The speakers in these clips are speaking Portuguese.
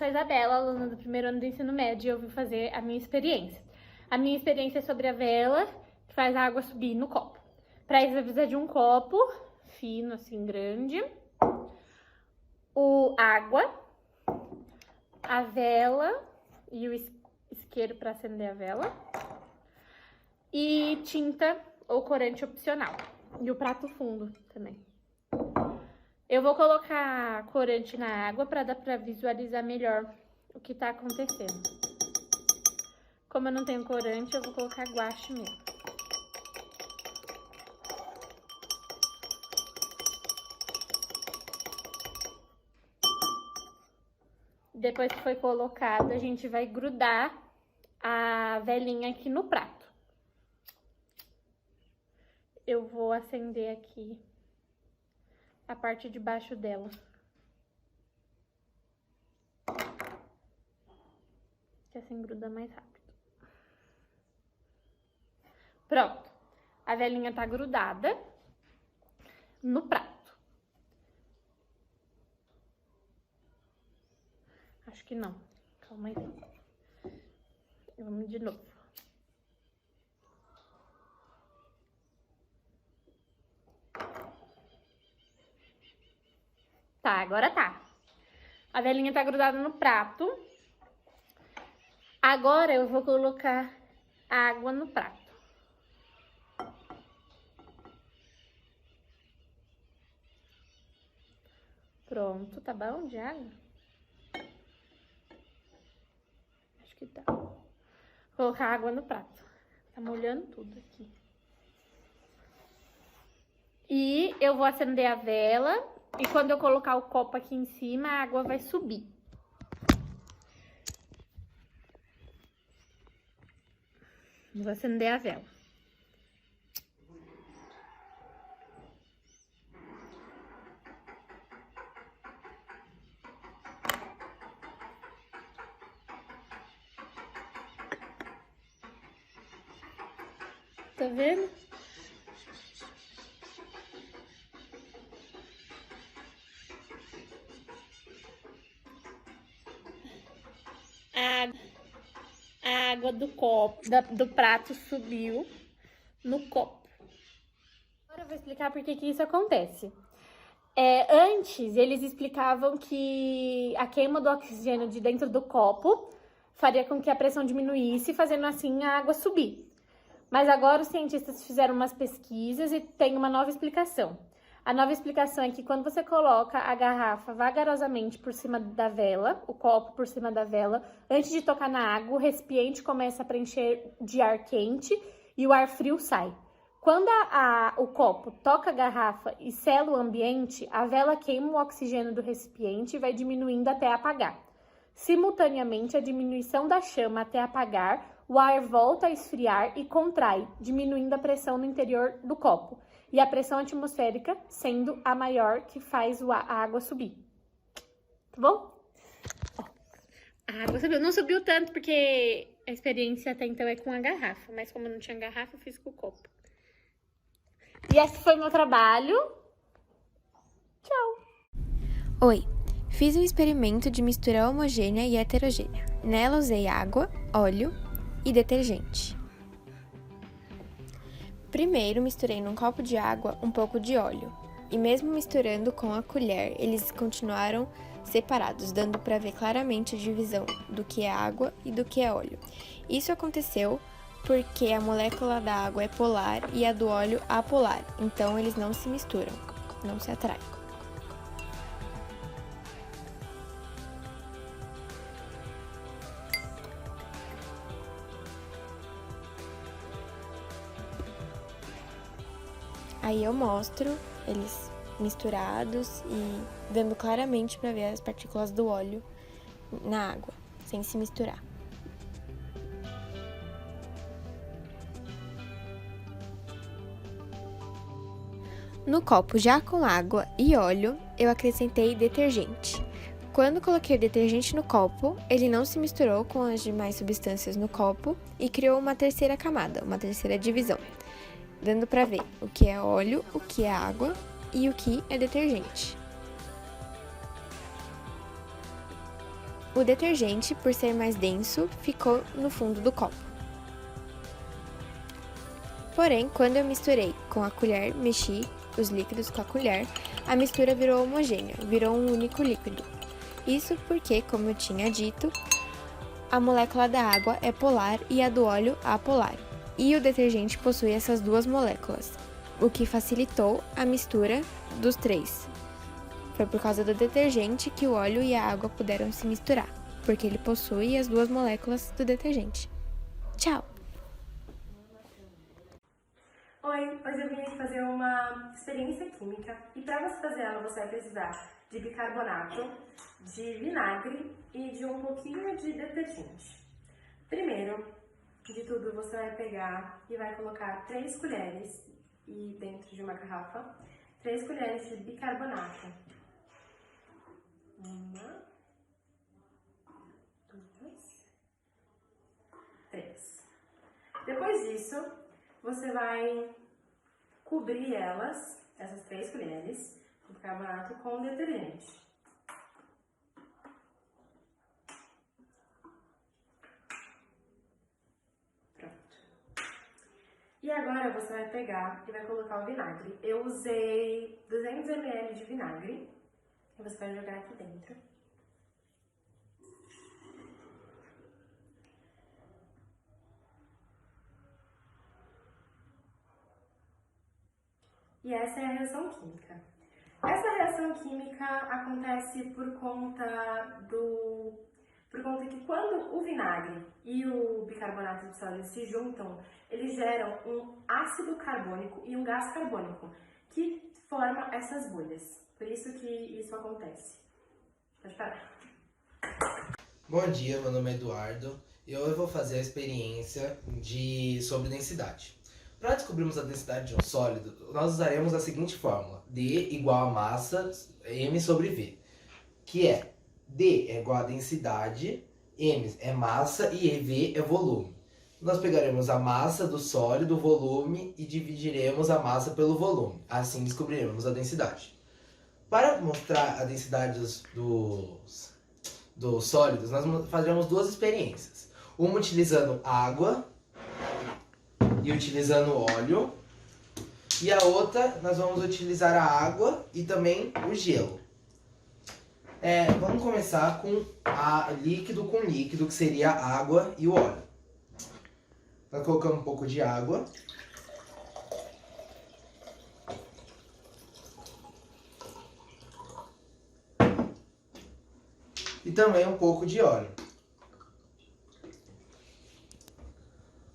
sou a Isabela, aluna do primeiro ano do ensino médio, e eu vim fazer a minha experiência. A minha experiência é sobre a vela que faz a água subir no copo. Para isso, vai precisar de um copo fino, assim, grande, água, a vela e o isqueiro para acender a vela e tinta ou corante opcional. E o prato fundo também. Eu vou colocar corante na água para dar para visualizar melhor o que tá acontecendo. Como eu não tenho corante, eu vou colocar guache mesmo. Depois que foi colocado, a gente vai grudar a velinha aqui no prato. Eu vou acender aqui a parte de baixo dela. Que assim gruda mais rápido. Pronto. A velinha tá grudada no prato. Acho que não. Calma aí. Vamos de novo. Tá, agora tá. A velinha tá grudada no prato. Agora eu vou colocar água no prato. Pronto, tá bom de água? Acho que tá. Vou colocar água no prato. Tá molhando tudo aqui. E eu vou acender a vela. E quando eu colocar o copo aqui em cima, a água vai subir. Vou acender a vela. Tá vendo? A água do copo, do prato subiu no copo. Agora eu vou explicar por que isso acontece. Antes, eles explicavam que a queima do oxigênio de dentro do copo faria com que a pressão diminuísse, fazendo assim a água subir. Mas agora os cientistas fizeram umas pesquisas e tem uma nova explicação. A nova explicação é que quando você coloca a garrafa vagarosamente por cima da vela, o copo por cima da vela, antes de tocar na água, o recipiente começa a preencher de ar quente e o ar frio sai. Quando o copo toca a garrafa e sela o ambiente, a vela queima o oxigênio do recipiente e vai diminuindo até apagar. Simultaneamente, a diminuição da chama até apagar, o ar volta a esfriar e contrai, diminuindo a pressão no interior do copo. E a pressão atmosférica sendo a maior que faz a água subir. Tá bom? Ó, a água subiu. Não subiu tanto porque a experiência até então é com a garrafa. Mas como não tinha garrafa, eu fiz com o copo. E esse foi o meu trabalho. Tchau! Oi! Fiz um experimento de mistura homogênea e heterogênea. Nela usei água, óleo e detergente. Primeiro misturei num copo de água um pouco de óleo. E mesmo misturando com a colher, eles continuaram separados, dando para ver claramente a divisão do que é água e do que é óleo. Isso aconteceu porque a molécula da água é polar e a do óleo apolar, então eles não se misturam, não se atraem. Aí eu mostro eles misturados e dando claramente para ver as partículas do óleo na água, sem se misturar. No copo já com água e óleo, eu acrescentei detergente. Quando coloquei o detergente no copo, ele não se misturou com as demais substâncias no copo e criou uma terceira camada, uma terceira divisão, dando para ver o que é óleo, o que é água e o que é detergente. O detergente, por ser mais denso, ficou no fundo do copo. Porém, quando eu misturei com a colher, mexi os líquidos com a colher, a mistura virou homogênea, virou um único líquido. Isso porque, como eu tinha dito, a molécula da água é polar e a do óleo apolar. E o detergente possui essas duas moléculas, o que facilitou a mistura dos três. Foi por causa do detergente que o óleo e a água puderam se misturar, porque ele possui as duas moléculas do detergente. Tchau! Oi, hoje eu vim aqui fazer uma experiência química e para você fazer ela você vai precisar de bicarbonato, de vinagre e de um pouquinho de detergente. Primeiro de tudo você vai pegar e vai colocar 3 colheres e dentro de uma garrafa, 3 colheres de bicarbonato. 1, 2, 3. Depois disso, você vai cobrir elas, essas 3 colheres, de bicarbonato com detergente. Pronto. E agora você vai pegar e vai colocar o vinagre. Eu usei 200 ml de vinagre e você vai jogar aqui dentro. E essa é a reação química. Essa reação química acontece por conta que quando o vinagre e o bicarbonato de sódio se juntam, eles geram um ácido carbônico e um gás carbônico, que forma essas bolhas. Por isso que isso acontece. Pode parar. Bom dia, meu nome é Eduardo e eu vou fazer a experiência sobre densidade. Para descobrirmos a densidade de um sólido, nós usaremos a seguinte fórmula: D igual a massa M sobre V, que é D é igual a densidade, M é massa e V é volume. Nós pegaremos a massa do sólido, o volume, e dividiremos a massa pelo volume. Assim descobriremos a densidade. Para mostrar a densidade dos sólidos, nós faremos 2 experiências. Uma utilizando água e utilizando óleo, e a outra nós vamos utilizar a água e também o gelo. Vamos começar com líquido com líquido, que seria a água e o óleo. Nós colocamos um pouco de água. E também um pouco de óleo.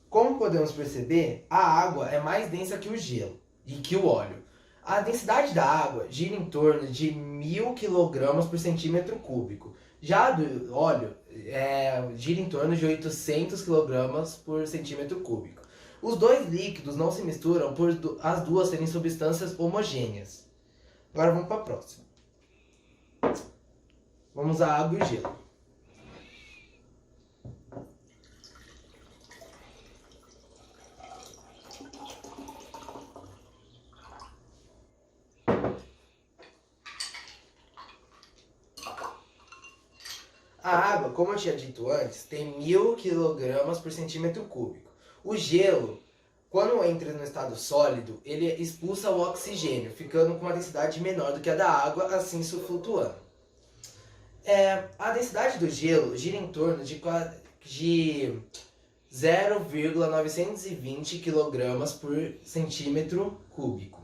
Como podemos perceber, a água é mais densa que o gelo e que o óleo. A densidade da água gira em torno de 1000 kg por centímetro cúbico. Já a do óleo gira em torno de 800 kg por centímetro cúbico. Os dois líquidos não se misturam por as duas serem substâncias homogêneas. Agora vamos para a próxima. Vamos usar água e gelo. A água, como eu tinha dito antes, tem 1000 kg por centímetro cúbico. O gelo, quando entra no estado sólido, ele expulsa o oxigênio, ficando com uma densidade menor do que a da água, assim isso flutuando. A densidade do gelo gira em torno de 0,920 kg por centímetro cúbico.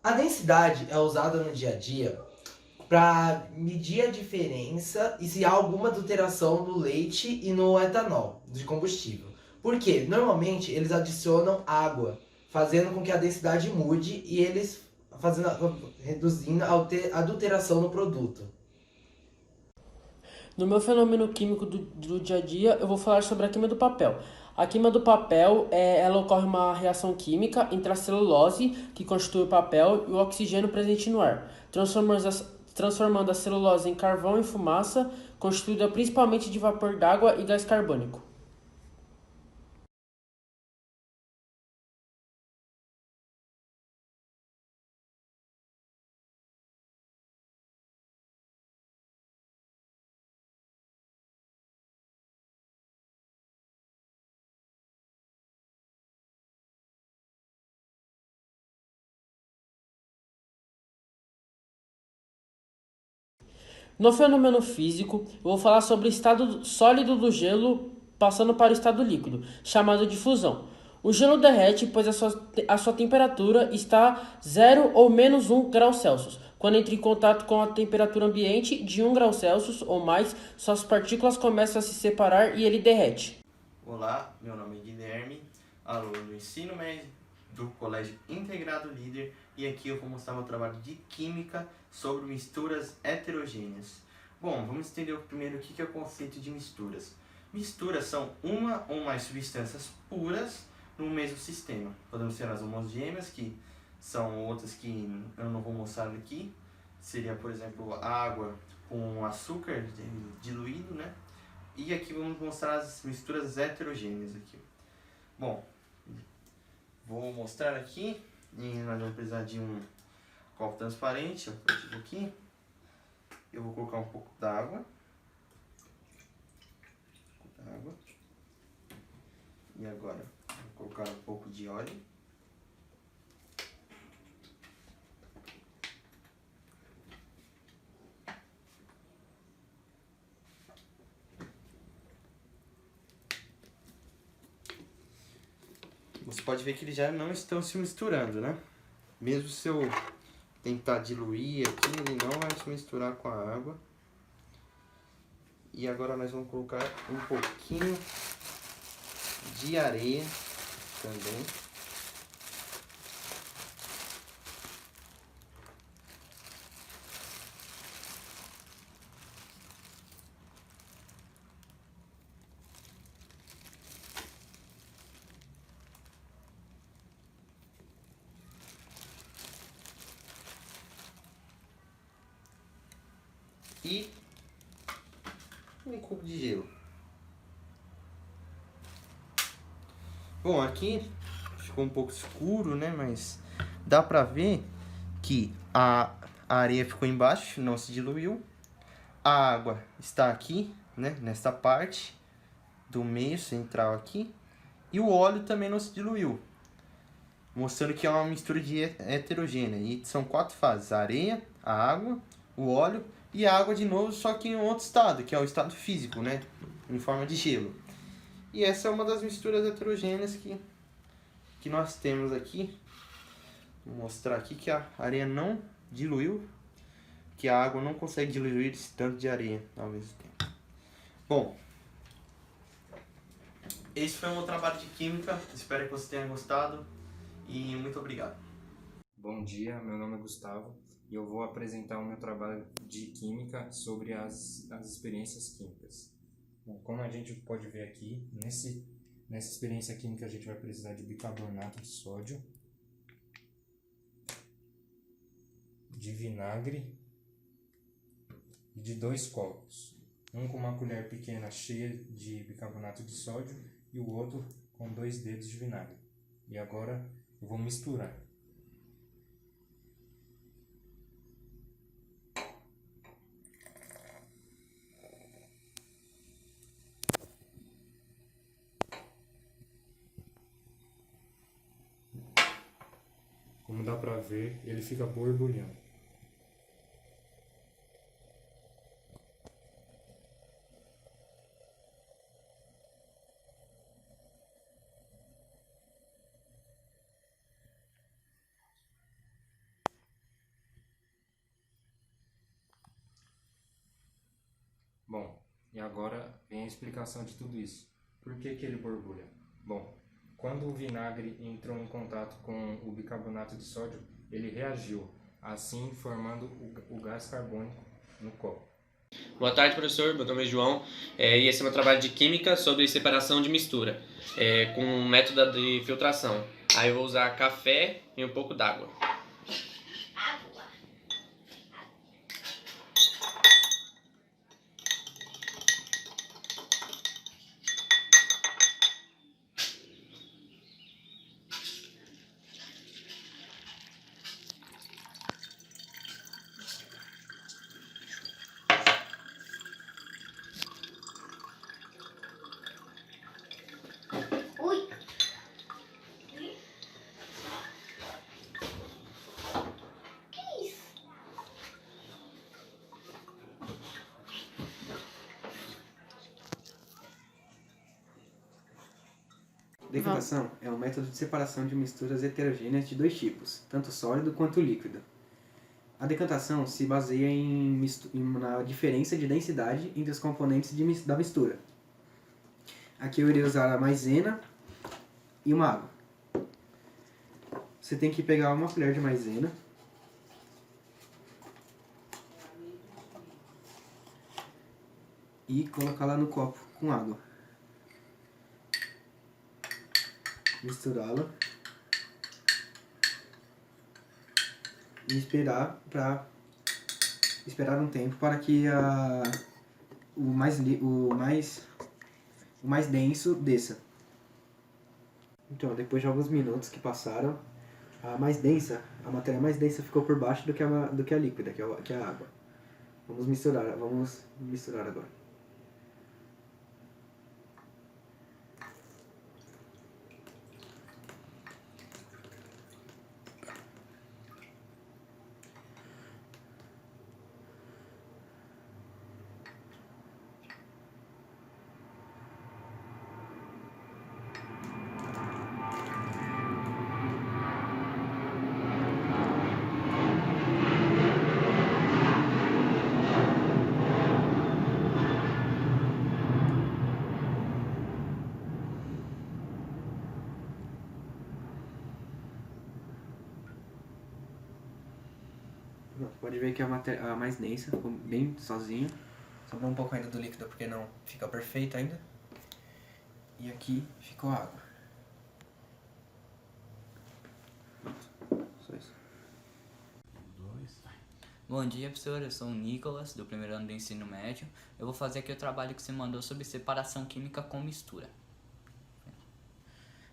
A densidade é usada no dia a dia para medir a diferença e se há alguma adulteração no leite e no etanol de combustível. Porque normalmente eles adicionam água, fazendo com que a densidade mude e eles reduzindo a adulteração no produto. No meu fenômeno químico do dia a dia, eu vou falar sobre a queima do papel. A queima do papel, ela ocorre uma reação química entre a celulose, que constitui o papel, e o oxigênio presente no ar, transformando a celulose em carvão e fumaça, constituída principalmente de vapor d'água e gás carbônico. No fenômeno físico, eu vou falar sobre o estado sólido do gelo passando para o estado líquido, chamado de fusão. O gelo derrete, pois a sua temperatura está 0 ou menos 1 grau Celsius. Quando entra em contato com a temperatura ambiente de 1 grau Celsius ou mais, suas partículas começam a se separar e ele derrete. Olá, meu nome é Guilherme, aluno do ensino médio do Colégio Integrado Líder, e aqui eu vou mostrar meu trabalho de Química sobre misturas heterogêneas. Bom, vamos entender primeiro o que é o conceito de misturas. Misturas são uma ou mais substâncias puras no mesmo sistema. Podemos ter as homogêneas, que são outras que eu não vou mostrar aqui. Seria, por exemplo, água com açúcar diluído, né? E aqui vamos mostrar as misturas heterogêneas aqui. Bom, vou mostrar aqui, e nós vamos precisar de um copo transparente, aqui. Eu vou colocar um pouco d'água. E agora, vou colocar um pouco de óleo. Você pode ver que eles já não estão se misturando, né? Mesmo se eu tentar diluir aqui, ele não vai se misturar com a água. E agora nós vamos colocar um pouquinho de areia também. E um cubo de gelo. Bom, aqui ficou um pouco escuro, né? Mas dá pra ver que a areia ficou embaixo, não se diluiu. A água está aqui, né? Nesta parte do meio central aqui. E o óleo também não se diluiu, mostrando que é uma mistura de heterogênea. E são 4 fases: a areia, a água, o óleo e a água de novo, só que em outro estado, que é o estado físico, né? Em forma de gelo. E essa é uma das misturas heterogêneas que nós temos aqui. Vou mostrar aqui que a areia não diluiu, que a água não consegue diluir esse tanto de areia ao mesmo tempo. Bom, esse foi o meu trabalho de Química. Espero que você tenha gostado e muito obrigado. Bom dia, meu nome é Gustavo e eu vou apresentar o meu trabalho de Química sobre as experiências químicas. Bom, como a gente pode ver aqui, nessa experiência química a gente vai precisar de bicarbonato de sódio, de vinagre e de 2 copos. Um com uma colher pequena cheia de bicarbonato de sódio e o outro com 2 dedos de vinagre. E agora eu vou misturar. Como dá pra ver, ele fica borbulhando. Bom, e agora vem a explicação de tudo isso. Por que ele borbulha? Bom, quando o vinagre entrou em contato com o bicarbonato de sódio, ele reagiu, assim formando o gás carbônico no copo. Boa tarde, professor. Meu nome é João e esse é meu trabalho de Química sobre separação de mistura com um método de filtração. Aí eu vou usar café e um pouco d'água. decantatação é um método de separação de misturas heterogêneas de dois tipos, tanto sólido quanto líquido. A decantação se baseia na diferença de densidade entre os componentes da mistura. Aqui eu irei usar a maisena e uma água. Você tem que pegar uma colher de maisena e colocá-la no copo com água. Misturá-la e esperar um tempo para que o mais denso desça. Então, depois de alguns minutos que passaram, a matéria mais densa ficou por baixo do que a líquida, que é a água. Vamos misturar agora. Pode ver que a mais densa ficou bem sozinha. Sobrou um pouco ainda do líquido porque não fica perfeito ainda. E aqui ficou a água. Pronto, só isso. Bom dia, professor. Eu sou o Nicolas, do primeiro ano do ensino médio. Eu vou fazer aqui o trabalho que você mandou sobre separação química com mistura.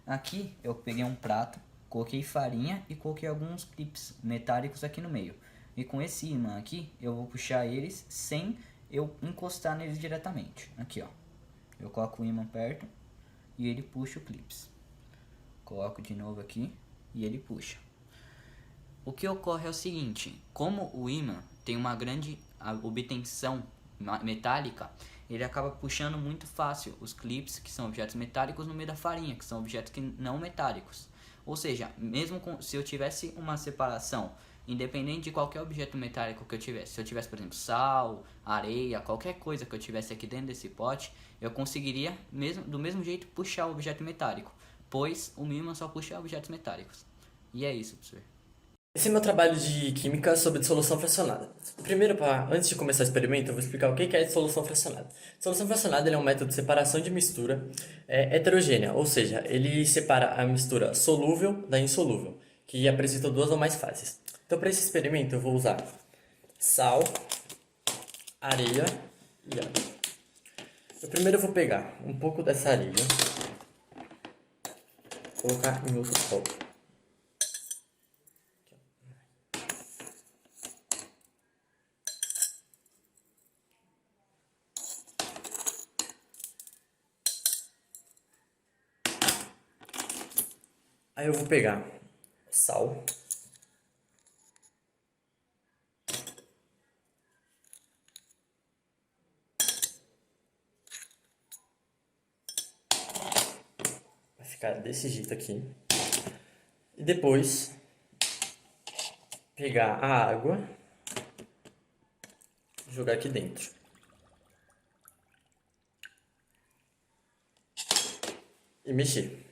Aqui eu peguei um prato, coloquei farinha e coloquei alguns clips metálicos aqui no meio. E com esse imã aqui, eu vou puxar eles sem eu encostar neles diretamente. Aqui, ó. Eu coloco o imã perto e ele puxa o clips. Coloco de novo aqui e ele puxa. O que ocorre é o seguinte, como o imã tem uma grande obtenção metálica, ele acaba puxando muito fácil os clips, que são objetos metálicos, no meio da farinha, que são objetos que não metálicos. Ou seja, mesmo se eu tivesse uma separação, independente de qualquer objeto metálico que eu tivesse, se eu tivesse, por exemplo, sal, areia, qualquer coisa que eu tivesse aqui dentro desse pote, eu conseguiria, do mesmo jeito, puxar o objeto metálico, pois o ímã só puxa objetos metálicos. E é isso, professor. Esse é meu trabalho de química sobre dissolução fracionada. Primeiro, antes de começar o experimento, eu vou explicar o que é dissolução fracionada. Dissolução fracionada é um método de separação de mistura heterogênea, ou seja, ele separa a mistura solúvel da insolúvel, que apresenta duas ou mais fases. Então, para esse experimento, eu vou usar sal, areia e água. Primeiro eu vou pegar um pouco dessa areia, colocar em outro copo. Aí eu vou pegar sal, vai ficar desse jeito aqui, e depois pegar a água e jogar aqui dentro. E mexer.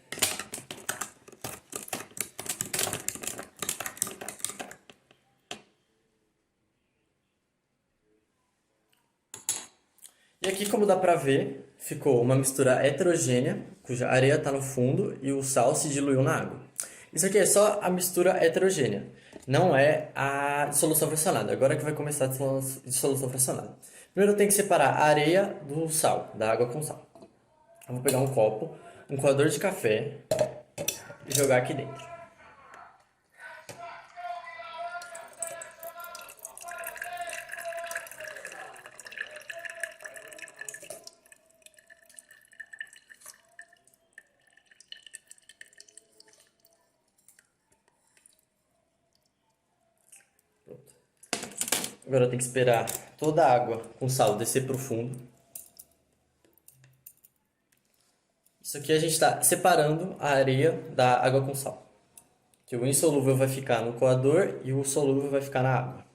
E aqui, como dá pra ver, ficou uma mistura heterogênea, cuja areia está no fundo e o sal se diluiu na água. Isso aqui é só a mistura heterogênea, não é a dissolução fracionada. Agora que vai começar a dissolução fracionada. Primeiro eu tenho que separar a areia do sal, da água com sal. Eu vou pegar um copo, um coador de café e jogar aqui dentro. Agora eu tenho que esperar toda a água com sal descer para o fundo. Isso aqui a gente está separando a areia da água com sal. Que o insolúvel vai ficar no coador e o solúvel vai ficar na água.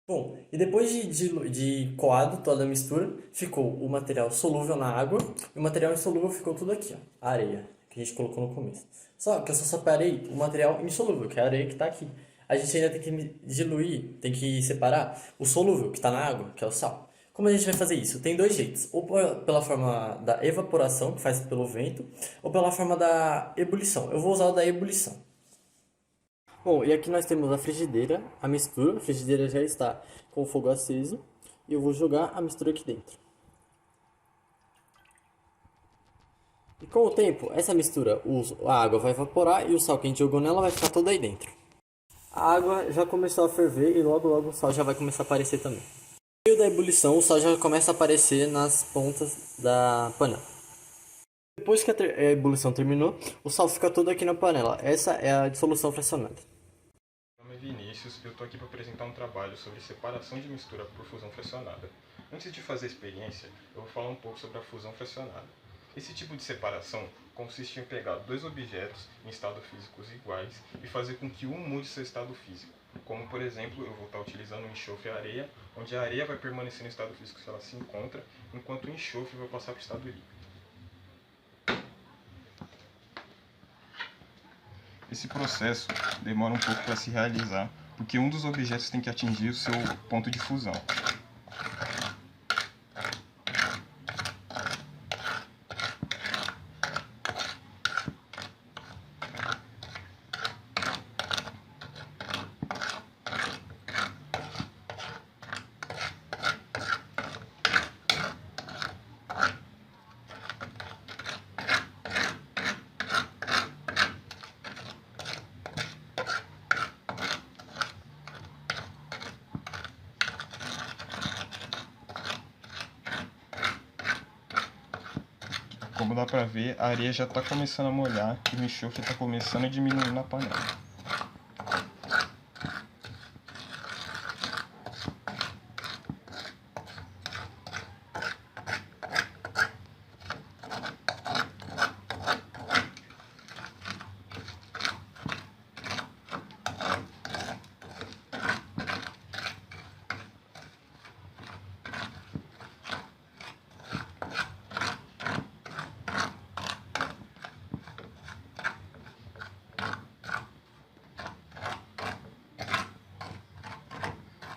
Bom, e depois de coado toda a mistura, ficou o material solúvel na água e o material insolúvel ficou tudo aqui, ó, a areia que a gente colocou no começo. Só que eu só separei o material insolúvel, que é a areia que está aqui. A gente ainda tem que diluir, tem que separar o solúvel, que está na água, que é o sal. Como a gente vai fazer isso? Tem dois jeitos, ou pela forma da evaporação, que faz pelo vento, ou pela forma da ebulição. Eu vou usar o da ebulição. Bom, e aqui nós temos a frigideira, a mistura. A frigideira já está com o fogo aceso. E eu vou jogar a mistura aqui dentro. E com o tempo, essa mistura, a água vai evaporar e o sal que a gente jogou nela vai ficar todo aí dentro. A água já começou a ferver e logo logo o sal já vai começar a aparecer também. No meio da ebulição, o sal já começa a aparecer nas pontas da panela. Depois que a ebulição terminou, o sal fica todo aqui na panela. Essa é a dissolução fracionada. Meu nome é Vinícius e eu estou aqui para apresentar um trabalho sobre separação de mistura por fusão fracionada. Antes de fazer a experiência, eu vou falar um pouco sobre a fusão fracionada. Esse tipo de separação consiste em pegar dois objetos em estados físicos iguais e fazer com que um mude seu estado físico. Como, por exemplo, eu vou estar utilizando o enxofre e a areia, onde a areia vai permanecer no estado físico que ela se encontra, enquanto o enxofre vai passar para o estado líquido. Esse processo demora um pouco para se realizar, porque um dos objetos tem que atingir o seu ponto de fusão. Como dá pra ver, a areia já está começando a molhar e o enxofre está começando a diminuir na panela.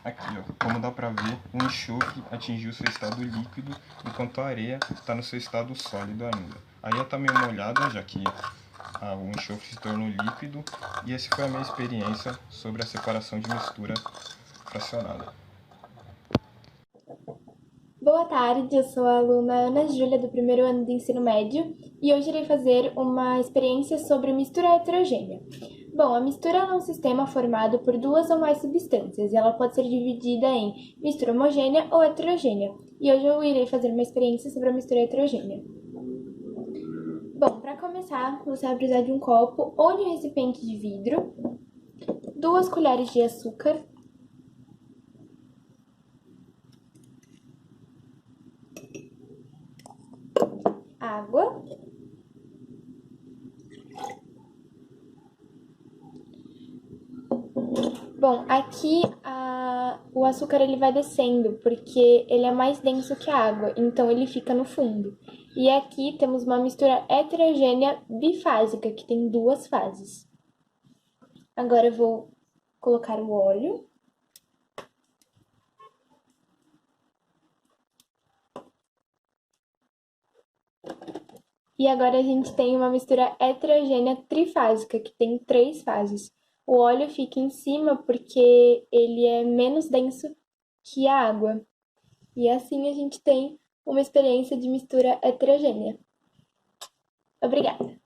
Aqui, ó, como dá pra ver, o enxofre atingiu seu estado líquido, enquanto a areia está no seu estado sólido ainda. A areia está meio molhada, já que o enxofre se tornou líquido, e essa foi a minha experiência sobre a separação de mistura fracionada. Boa tarde, eu sou a aluna Ana Júlia, do primeiro ano do ensino médio, e hoje irei fazer uma experiência sobre mistura heterogênea. Bom, a mistura é um sistema formado por duas ou mais substâncias, e ela pode ser dividida em mistura homogênea ou heterogênea. E hoje eu irei fazer uma experiência sobre a mistura heterogênea. Bom, para começar, você vai precisar de um copo ou de um recipiente de vidro, 2 colheres de açúcar, água, bom, aqui o açúcar ele vai descendo, porque ele é mais denso que a água, então ele fica no fundo. E aqui temos uma mistura heterogênea bifásica, que tem 2 fases. Agora eu vou colocar o óleo. E agora a gente tem uma mistura heterogênea trifásica, que tem 3 fases. O óleo fica em cima porque ele é menos denso que a água. E assim a gente tem uma experiência de mistura heterogênea. Obrigada!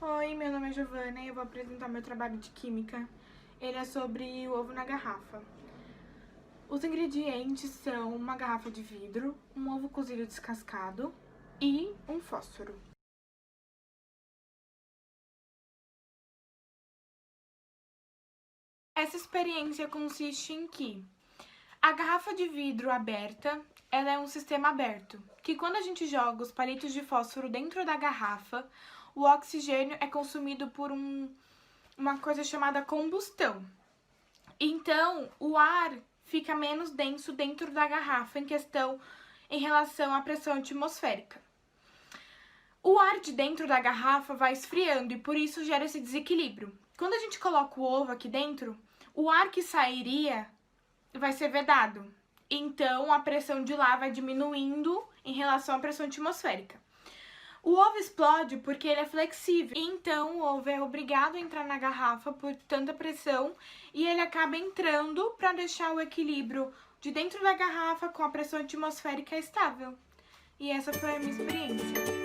Oi, meu nome é Giovana e eu vou apresentar meu trabalho de química. Ele é sobre o ovo na garrafa. Os ingredientes são uma garrafa de vidro, um ovo cozido descascado e um fósforo. Essa experiência consiste em que a garrafa de vidro aberta, ela é um sistema aberto, que quando a gente joga os palitos de fósforo dentro da garrafa, o oxigênio é consumido por uma coisa chamada combustão. Então, o ar fica menos denso dentro da garrafa em relação à pressão atmosférica. O ar de dentro da garrafa vai esfriando e por isso gera esse desequilíbrio. Quando a gente coloca o ovo aqui dentro, o ar que sairia vai ser vedado. Então, a pressão de lá vai diminuindo em relação à pressão atmosférica. O ovo explode porque ele é flexível. Então, o ovo é obrigado a entrar na garrafa por tanta pressão e ele acaba entrando para deixar o equilíbrio de dentro da garrafa com a pressão atmosférica estável. E essa foi a minha experiência.